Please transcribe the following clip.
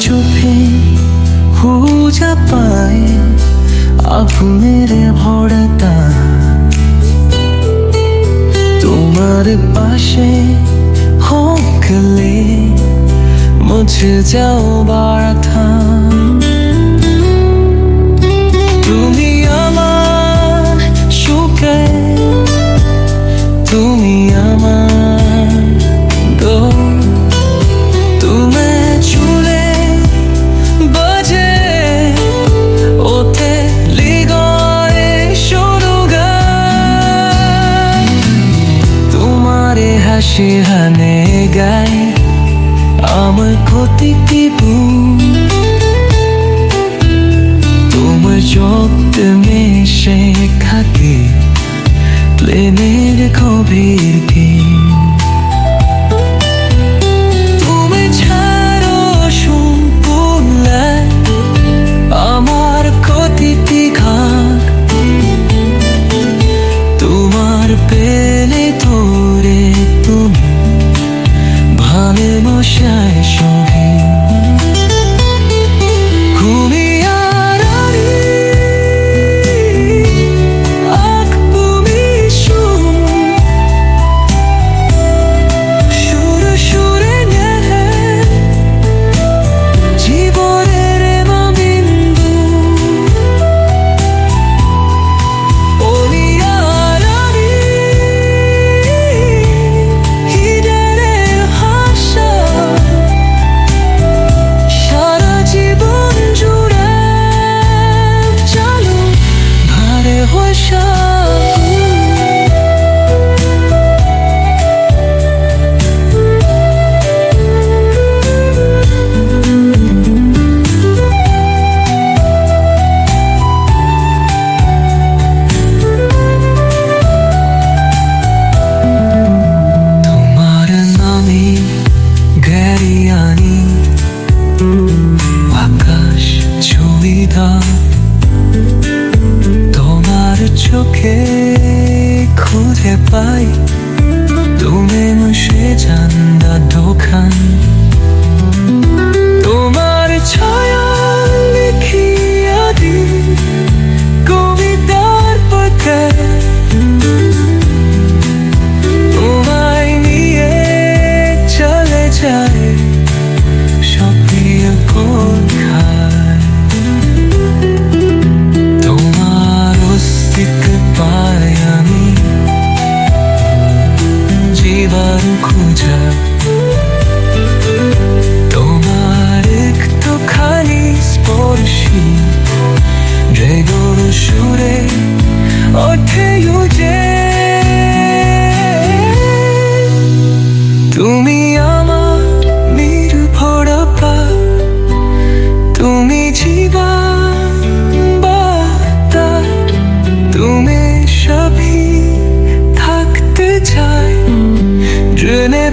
চোখে हो जा पाए अब मेरे ভরতা তোমার পাশে হকলে মুছে যাও বারথা তুমি আমার সুখে তুমি আমার দোষ তুমি চুলে বাজে ওতে লিগয়ে শুরু গায় তোমারে হাসি হানে গায় আমার প্রতিটি বুক তোমার চোখে মিশে থাকে প্লেনের গভীর গীত তুমি ছাড়ো সম্পূর্ণ আমার প্রতিটি ঘাট তোমার পেলে ধরে তুমি ভালোবাসায় সহি তোমার চোখে খুঁজে পাই তুমি মুছে জানলা দোকান তোমার ছায়া লিখিয়া দি কবিতার পথে তোমায় নিয়ে চলে যায় সক্রিয় কোথায় তোমার অস্তিত্ব পাই আমি জীবন খুঁজে তোমার একটুখানি স্পর্শী যেগুলো সুরে ওঠে উঠে তুমি আমার নির্ভরতা তুমি জীবন বার্তা তুমি সবই থাকতে চাই জেনে